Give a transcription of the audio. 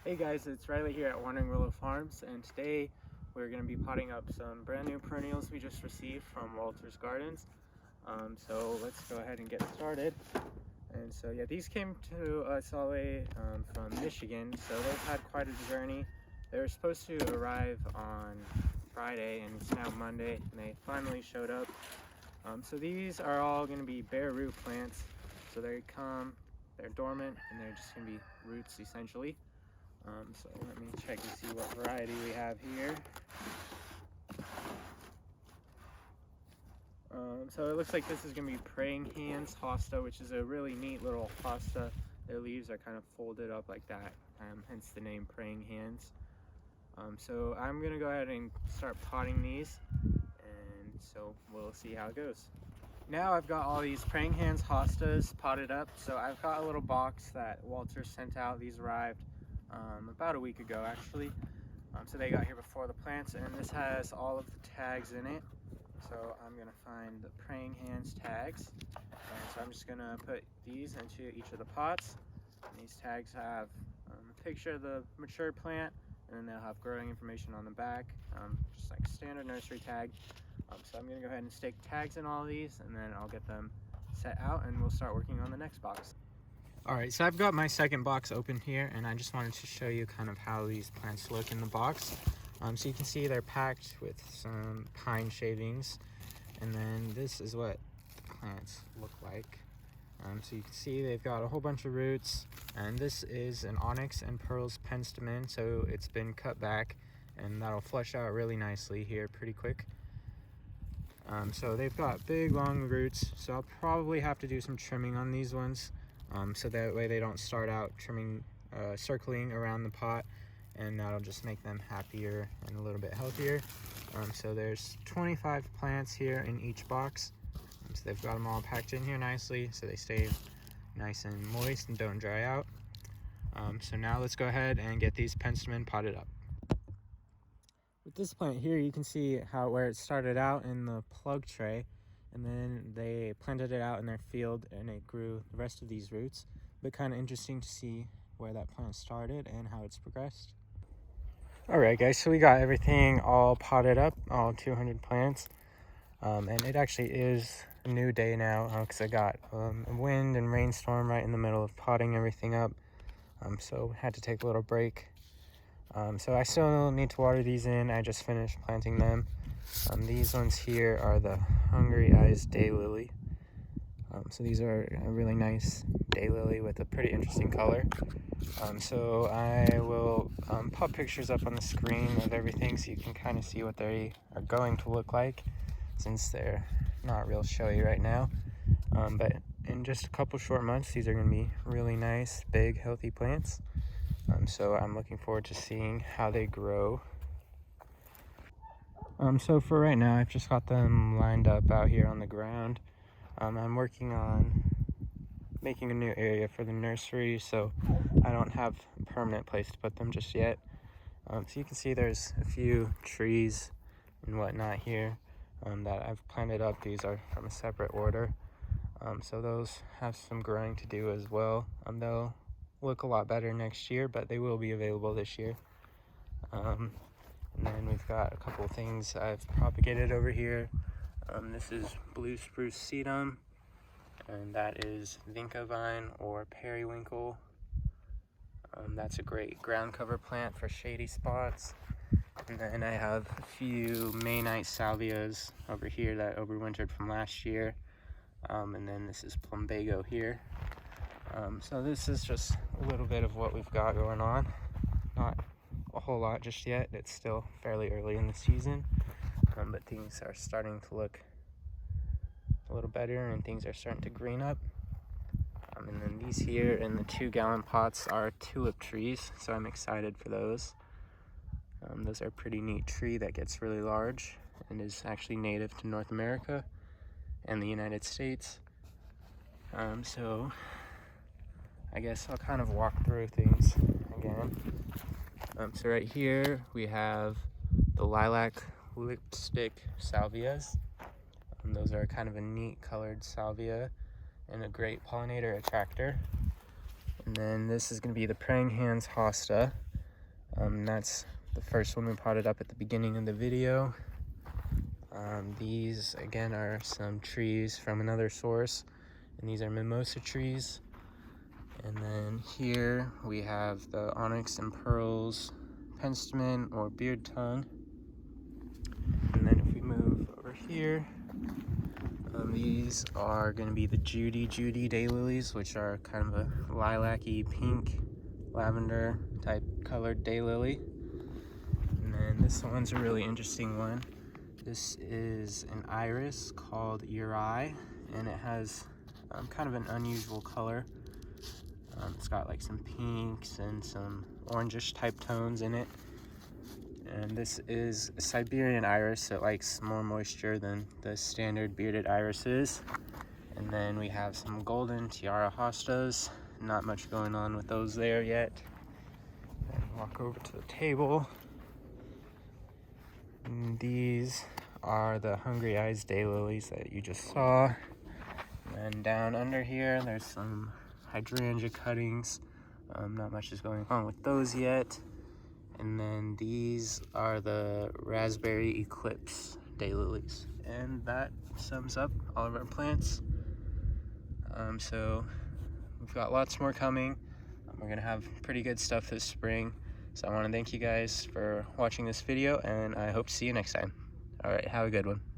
Hey guys, it's Riley here at Wandering Willow Farms, and today we're going to be potting up some brand new perennials we just received from Walter's Gardens. So let's go ahead and get started. And so yeah, these came to us all the way from Michigan, so they've had quite a journey. They were supposed to arrive on Friday, and it's now Monday, and they finally showed up. So these are all going to be bare root plants. So they're dormant, and they're just going to be roots essentially. So let me check and see what variety we have here. So it looks like this is going to be praying hands hosta, which is a really neat little hosta. Their leaves are kind of folded up like that, hence the name praying hands. So I'm going to go ahead and start potting these, and so we'll see how it goes. Now I've got all these praying hands hostas potted up. So I've got a little box that Walter sent out. These arrived about a week ago actually. So they got here before the plants, and this has all of the tags in it. So I'm gonna find the praying hands tags, and so I'm just gonna put these into each of the pots, and these tags have a picture of the mature plant, and then they'll have growing information on the back, just like standard nursery tag. So I'm gonna go ahead and stick tags in all of these, and then I'll get them set out, and we'll start working on the next box. Alright, so I've got my second box open here, and I just wanted to show you kind of how these plants look in the box. So you can see they're packed with some pine shavings, and then this is what the plants look like. So you can see they've got a whole bunch of roots, and this is an onyx and pearls penstemon, so it's been cut back, and that'll flush out really nicely here pretty quick. So they've got big long roots, so I'll probably have to do some trimming on these ones. So that way they don't start out circling around the pot, and that'll just make them happier and a little bit healthier. So there's 25 plants here in each box. So they've got them all packed in here nicely so they stay nice and moist and don't dry out. So now let's go ahead and get these penstemon potted up. With this plant here, you can see where it started out in the plug tray, and then they planted it out in their field and it grew the rest of these roots. But kind of interesting to see where that plant started and how it's progressed. Alright guys, so we got everything all potted up, all 200 plants. And it actually is a new day now because I got a wind and rainstorm right in the middle of potting everything up. So had to take a little break. So I still need to water these in. I just finished planting them. These ones here are the Hungry Eyes Daylily. So these are a really nice daylily with a pretty interesting color. So I will pop pictures up on the screen of everything so you can kind of see what they are going to look like, since they're not real showy right now. But in just a couple short months, these are going to be really nice, big, healthy plants. So I'm looking forward to seeing how they grow. So for right now, I've just got them lined up out here on the ground. I'm working on making a new area for the nursery, so I don't have a permanent place to put them just yet. So you can see there's a few trees and whatnot here that I've planted up. These are from a separate order. So those have some growing to do as well. They'll look a lot better next year, but they will be available this year. And then we've got a couple of things I've propagated over here. This is blue spruce sedum, and that is vinca vine or periwinkle. That's a great ground cover plant for shady spots. And then I have a few Maynite salvias over here that overwintered from last year. And then this is plumbago here. So this is just a little bit of what we've got going on. Not a whole lot just yet. It's still fairly early in the season, but things are starting to look a little better and things are starting to green up. And then these here in the 2-gallon pots are tulip trees, so I'm excited for those. Those are a pretty neat tree that gets really large and is actually native to North America and the United States. So I guess I'll kind of walk through things again. So right here we have the lilac lipstick salvias. Those are kind of a neat colored salvia and a great pollinator attractor. And then this is going to be the praying hands hosta. That's the first one we potted up at the beginning of the video. These again are some trees from another source, and these are mimosa trees. And then here we have the onyx and pearls penstemon or beard tongue. And then if we move over here, these are going to be the Judy daylilies, which are kind of a lilac-y pink lavender type colored daylily. And then this one's a really interesting one. This is an iris called Uri, and it has kind of an unusual color. It's got like some pinks and some orangish type tones in it. And this is a Siberian iris that likes more moisture than the standard bearded irises. And then we have some golden tiara hostas. Not much going on with those there yet. And walk over to the table. And these are the hungry eyes daylilies that you just saw. And then down under here, there's some hydrangea cuttings. Not much is going on with those yet. And then these are the raspberry eclipse daylilies. And that sums up all of our plants. So we've got lots more coming. We're gonna have pretty good stuff this spring. So I wanna thank you guys for watching this video, and I hope to see you next time. All right, have a good one.